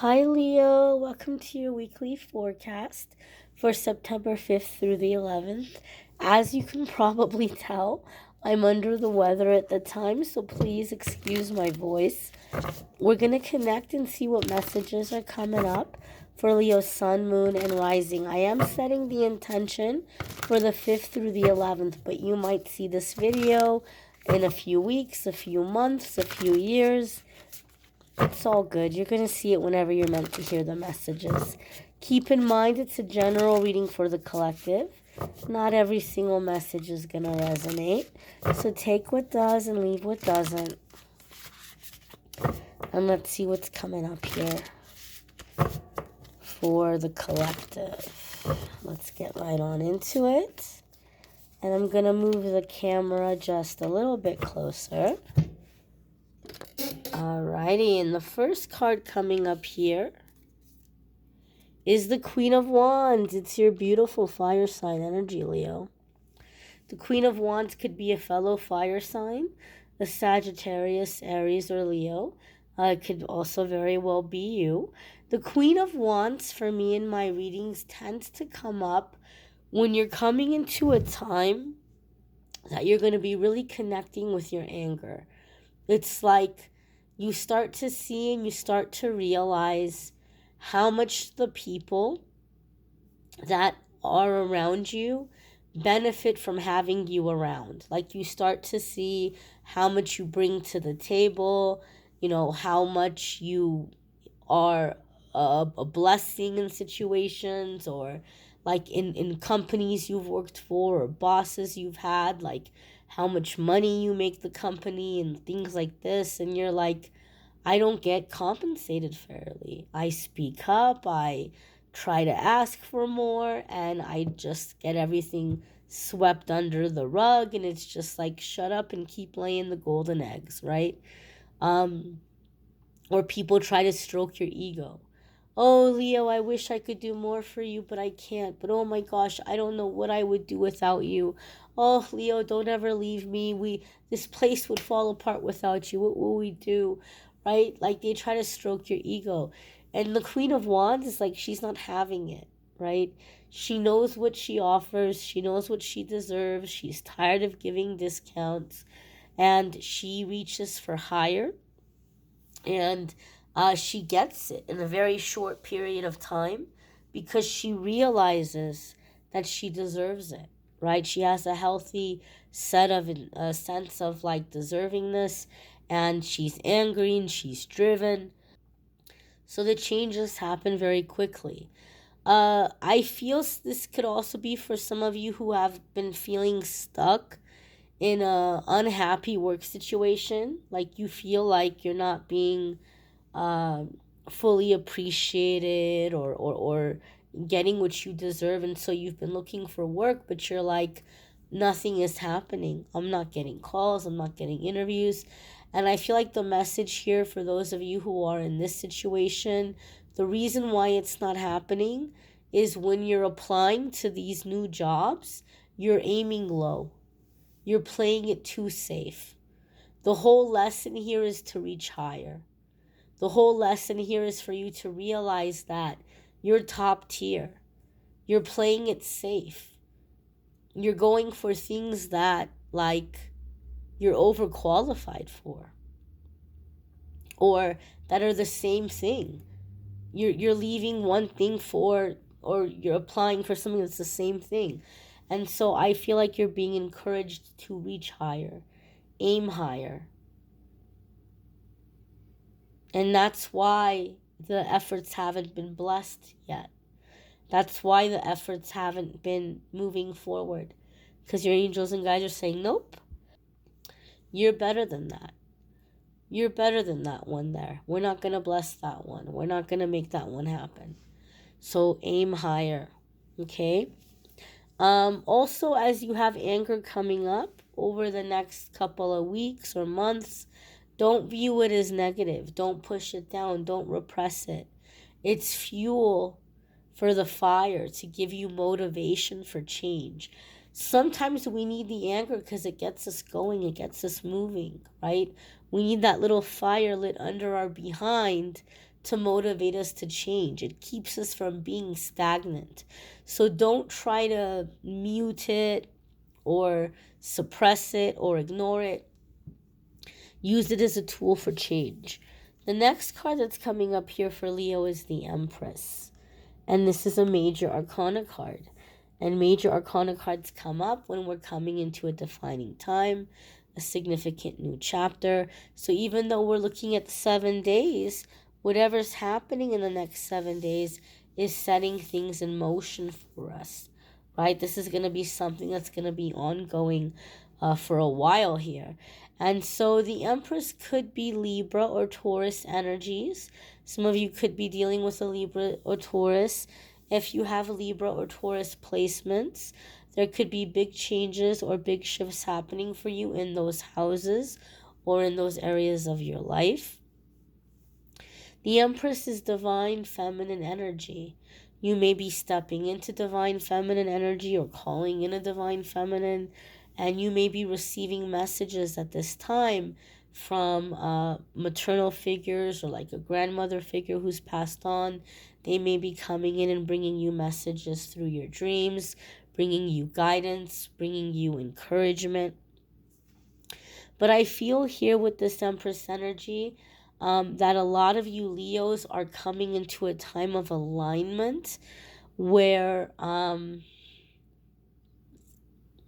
Hi, Leo. Welcome to your weekly forecast for September 5th through the 11th. As you can probably tell, I'm under the weather at the time, so please excuse my voice. We're going to connect and see what messages are coming up for Leo's sun, moon, and rising. I am setting the intention for the 5th through the 11th, but you might see this video in a few weeks, a few months, a few years. It's all good. You're going to see it whenever you're meant to hear the messages. Keep in mind it's a general reading for the collective. Not every single message is going to resonate. So take what does and leave what doesn't. And let's see what's coming up here for the collective. Let's get right on into it. And I'm going to move the camera just a little bit closer. Alrighty, and the first card coming up here is the Queen of Wands. It's your beautiful fire sign energy, Leo. The Queen of Wands could be a fellow fire sign, a Sagittarius, Aries, or Leo. It could also very well be you. The Queen of Wands, for me in my readings, tends to come up when you're coming into a time that you're going to be really connecting with your anger. It's like you start to see and you start to realize how much the people that are around you benefit from having you around. Like you start to see how much you bring to the table, how much you are a blessing in situations, or like in companies you've worked for or bosses you've had, like how much money you make the company and things like this. And you're like, I don't get compensated fairly. I speak up, I try to ask for more, and I just get everything swept under the rug, and it's just like, shut up and keep laying the golden eggs, right? Or people try to stroke your ego. Oh, Leo, I wish I could do more for you, but I can't. But oh my gosh, I don't know what I would do without you. Oh, Leo, don't ever leave me. This place would fall apart without you. What will we do? Right? Like they try to stroke your ego. And the Queen of Wands is like, she's not having it, right? She knows what she offers. She knows what she deserves. She's tired of giving discounts. And she reaches for higher. And she gets it in a very short period of time because she realizes that she deserves it, right? She has a healthy sense of like deservingness, and she's angry and she's driven. So the changes happen very quickly. I feel this could also be for some of you who have been feeling stuck in a unhappy work situation. Like you feel like you're not being fully appreciated, or getting what you deserve, and so you've been looking for work, but you're like, nothing is happening. I'm not getting calls, I'm not getting interviews. And I feel like the message here for those of you who are in this situation, the reason why it's not happening is when you're applying to these new jobs, you're aiming low, you're playing it too safe. The whole lesson here is to reach higher. The whole lesson here is for you to realize that you're top tier. You're playing it safe. You're going for things that, like, you're overqualified for, or that are the same thing. You're leaving one thing for, or you're applying for something that's the same thing. And so I feel like you're being encouraged to reach higher, aim higher. And that's why the efforts haven't been blessed yet. That's why the efforts haven't been moving forward. Because your angels and guides are saying, nope, you're better than that. You're better than that one there. We're not going to bless that one. We're not going to make that one happen. So aim higher, okay? Also, as you have anger coming up over the next couple of weeks or months, don't view it as negative. Don't push it down. Don't repress it. It's fuel for the fire to give you motivation for change. Sometimes we need the anger because it gets us going, it gets us moving, right? We need that little fire lit under our behind to motivate us to change. It keeps us from being stagnant. So don't try to mute it or suppress it or ignore it. Use it as a tool for change. The next card that's coming up here for Leo is the Empress. And this is a major arcana card. And major arcana cards come up when we're coming into a defining time, a significant new chapter. So even though we're looking at 7 days, whatever's happening in the next 7 days is setting things in motion for us, right? This is going to be something that's going to be ongoing for a while here. And so the Empress could be Libra or Taurus energies. Some of you could be dealing with a Libra or Taurus. If you have Libra or Taurus placements, there could be big changes or big shifts happening for you in those houses or in those areas of your life. The Empress is divine feminine energy. You may be stepping into divine feminine energy or calling in a divine feminine, and you may be receiving messages at this time from maternal figures or like a grandmother figure who's passed on. They may be coming in and bringing you messages through your dreams, bringing you guidance, bringing you encouragement. But I feel here with this Empress energy that a lot of you Leos are coming into a time of alignment where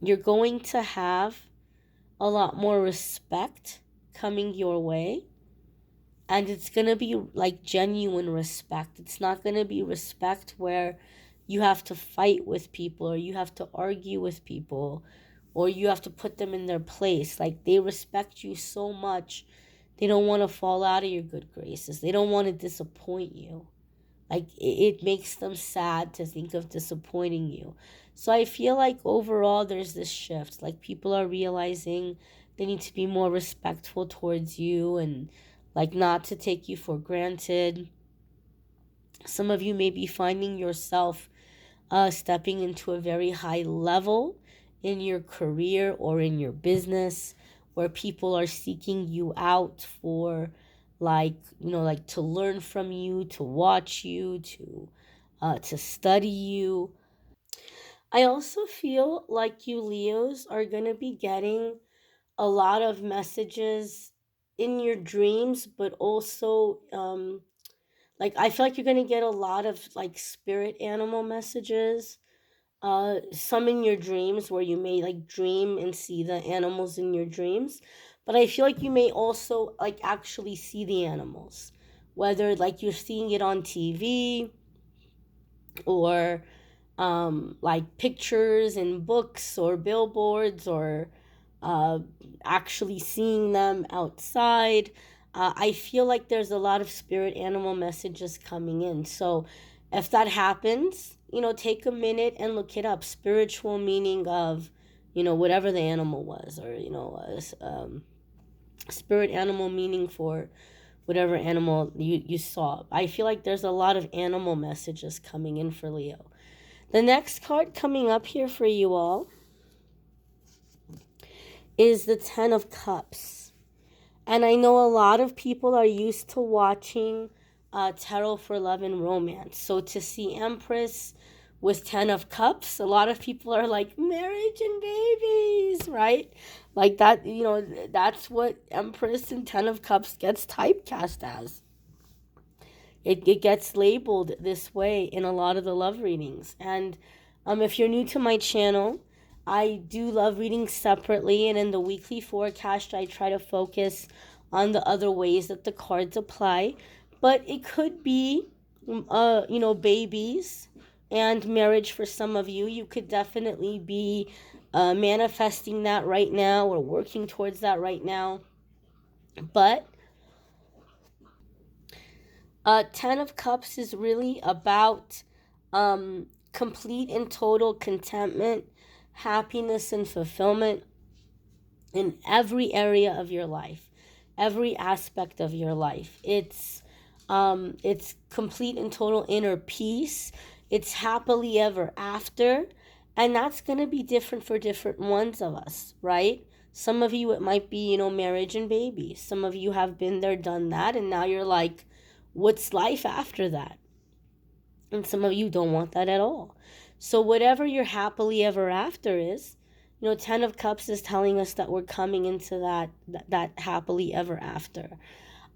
you're going to have a lot more respect coming your way. And it's going to be like genuine respect. It's not going to be respect where you have to fight with people or you have to argue with people or you have to put them in their place. Like they respect you so much, they don't want to fall out of your good graces. They don't want to disappoint you. Like it makes them sad to think of disappointing you. So I feel like overall there's this shift. Like people are realizing they need to be more respectful towards you and like not to take you for granted. Some of you may be finding yourself stepping into a very high level in your career or in your business where people are seeking you out for like to learn from you, to watch you, to study you. I also feel like you Leos are going to be getting a lot of messages in your dreams, but also like I feel like you're going to get a lot of like spirit animal messages, some in your dreams where you may like dream and see the animals in your dreams, but I feel like you may also like actually see the animals, whether like you're seeing it on TV or like pictures in books or billboards or uh, actually seeing them outside. I feel like there's a lot of spirit animal messages coming in. So if that happens, take a minute and look it up. Spiritual meaning of, whatever the animal was, or, spirit animal meaning for whatever animal you saw. I feel like there's a lot of animal messages coming in for Leo. The next card coming up here for you all is the Ten of Cups. And I know a lot of people are used to watching tarot for love and romance. So to see Empress with Ten of Cups, a lot of people are like, marriage and babies, right? Like that, that's what Empress and Ten of Cups gets typecast as. It gets labeled this way in a lot of the love readings. And if you're new to my channel, I do love reading separately, and in the weekly forecast, I try to focus on the other ways that the cards apply. But it could be, babies and marriage for some of you. You could definitely be manifesting that right now or working towards that right now. But Ten of Cups is really about complete and total contentment, happiness, and fulfillment in every area of your life, every aspect of your life. It's complete and total inner peace. It's happily ever after, and that's going to be different for different ones of us, right? Some of you, it might be, marriage and babies. Some of you have been there, done that, and now you're like, what's life after that? And some of you don't want that at all. So whatever your happily ever after is, 10 of Cups is telling us that we're coming into that happily ever after.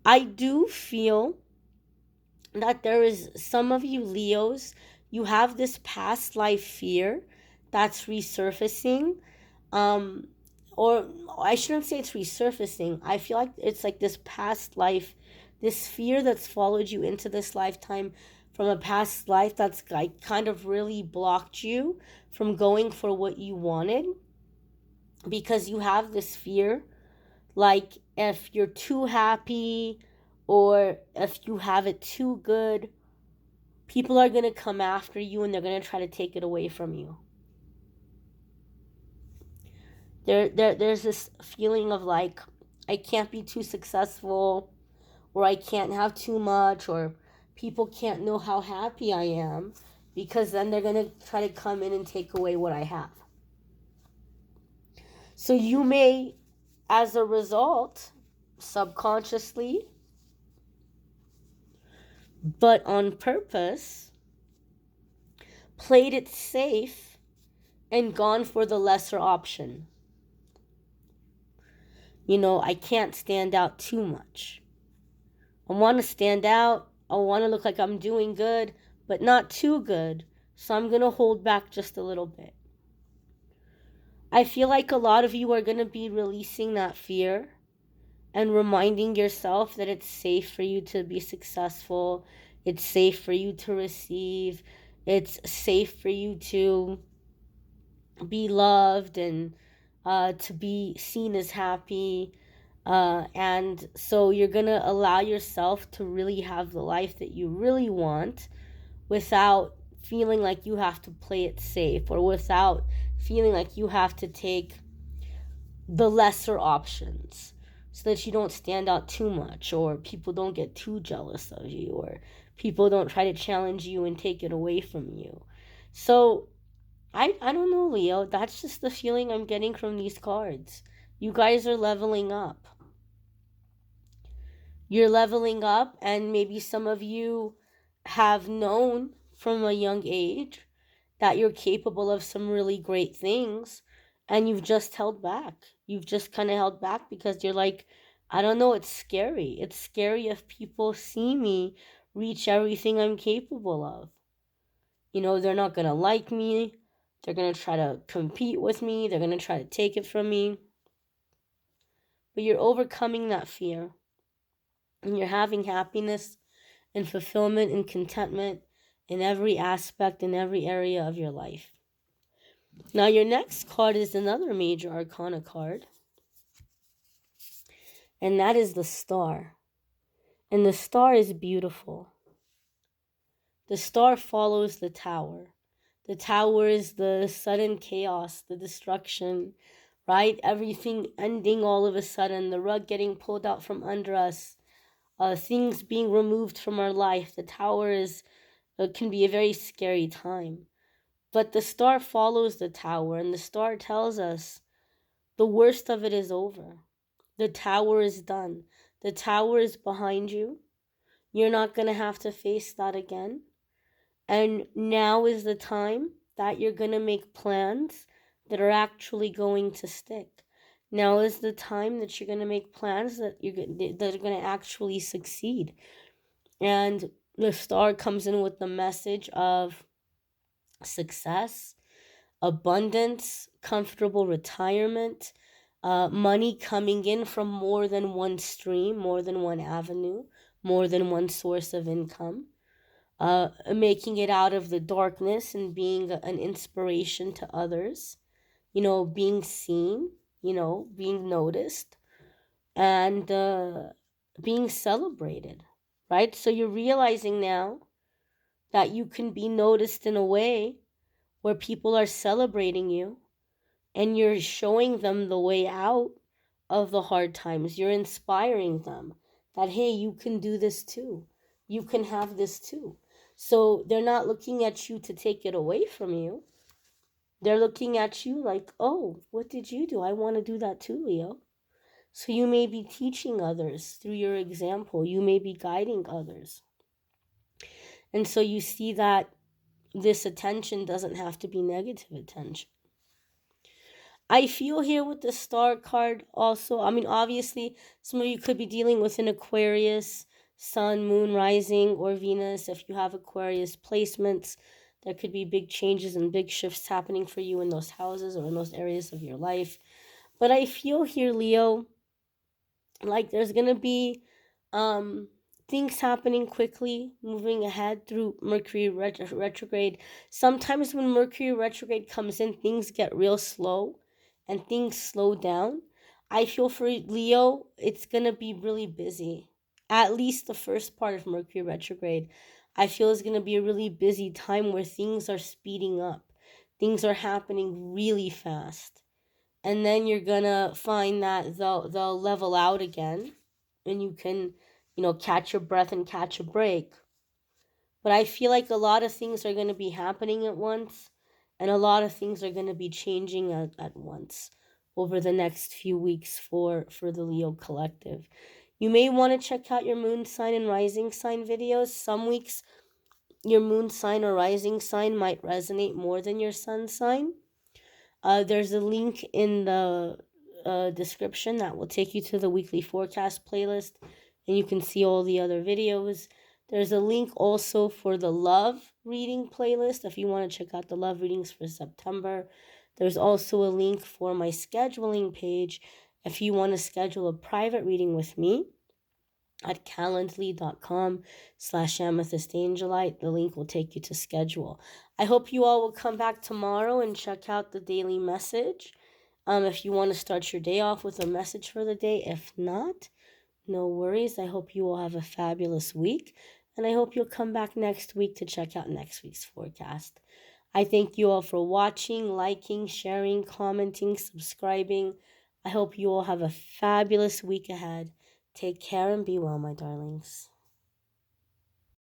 I do feel that there is some of you Leos, you have this past life fear that's resurfacing. Um, or I shouldn't say it's resurfacing. I feel like it's like this past life, this fear that's followed you into this lifetime from a past life that's like kind of really blocked you from going for what you wanted, because you have this fear, like if you're too happy or if you have it too good, people are going to come after you and they're going to try to take it away from you. There's this feeling of like, I can't be too successful, or I can't have too much, or people can't know how happy I am, because then they're going to try to come in and take away what I have. So you may, as a result, subconsciously, but on purpose, played it safe and gone for the lesser option. I can't stand out too much. I want to stand out. I want to look like I'm doing good, but not too good. So I'm going to hold back just a little bit. I feel like a lot of you are going to be releasing that fear and reminding yourself that it's safe for you to be successful. It's safe for you to receive. It's safe for you to be loved and to be seen as happy. And so you're going to allow yourself to really have the life that you really want without feeling like you have to play it safe, or without feeling like you have to take the lesser options so that you don't stand out too much, or people don't get too jealous of you, or people don't try to challenge you and take it away from you. So I don't know, Leo. That's just the feeling I'm getting from these cards. You guys are leveling up. You're leveling up, and maybe some of you have known from a young age that you're capable of some really great things, and you've just held back. You've just kind of held back because you're like, I don't know, it's scary. It's scary if people see me reach everything I'm capable of. They're not going to like me. They're going to try to compete with me. They're going to try to take it from me. But you're overcoming that fear. And you're having happiness and fulfillment and contentment in every aspect, in every area of your life. Now, your next card is another major arcana card. And that is the Star. And the Star is beautiful. The Star follows the Tower. The Tower is the sudden chaos, the destruction, right? Everything ending all of a sudden, the rug getting pulled out from under us, things being removed from our life. The Tower can be a very scary time. But the Star follows the Tower, and the Star tells us the worst of it is over. The Tower is done. The Tower is behind you. You're not going to have to face that again. And now is the time that you're going to make plans that are actually going to stick. Now is the time that you're going to make plans that are going to actually succeed. And the Star comes in with the message of success, abundance, comfortable retirement, money coming in from more than one stream, more than one avenue, more than one source of income. Making it out of the darkness and being an inspiration to others, being seen, being noticed, and being celebrated, right? So you're realizing now that you can be noticed in a way where people are celebrating you, and you're showing them the way out of the hard times. You're inspiring them that, hey, you can do this too. You can have this too. So they're not looking at you to take it away from you. They're looking at you like, oh, what did you do? I want to do that too, Leo. So you may be teaching others through your example. You may be guiding others. And so you see that this attention doesn't have to be negative attention. I feel here with the Star card also, I mean, obviously, some of you could be dealing with an Aquarius, Sun, Moon, Rising, or Venus. If you have Aquarius placements, there could be big changes and big shifts happening for you in those houses or in those areas of your life. But I feel here, Leo, like there's going to be um things happening quickly, moving ahead through Mercury retrograde. Sometimes when Mercury retrograde comes in, things get real slow and things slow down. I feel for Leo, it's going to be really busy. At least the first part of Mercury retrograde, I feel is going to be a really busy time where things are speeding up. Things are happening really fast, and then you're gonna find that they'll level out again, and you can, catch your breath and catch a break. But I feel like a lot of things are gonna be happening at once, and a lot of things are gonna be changing at once over the next few weeks for the Leo collective. You may want to check out your moon sign and rising sign videos. Some weeks your moon sign or rising sign might resonate more than your sun sign. There's a link in the description that will take you to the weekly forecast playlist, and you can see all the other videos. There's a link also for the love reading playlist if you want to check out the love readings for September. There's also a link for my scheduling page if you want to schedule a private reading with me at calendly.com/amethystangelite. The link will take you to schedule. I hope you all will come back tomorrow and check out the daily message. If you want to start your day off with a message for the day. If not, no worries. I hope you all have a fabulous week, and I hope you'll come back next week to check out next week's forecast. I thank you all for watching, liking, sharing, commenting, subscribing. I hope you all have a fabulous week ahead. Take care and be well, my darlings.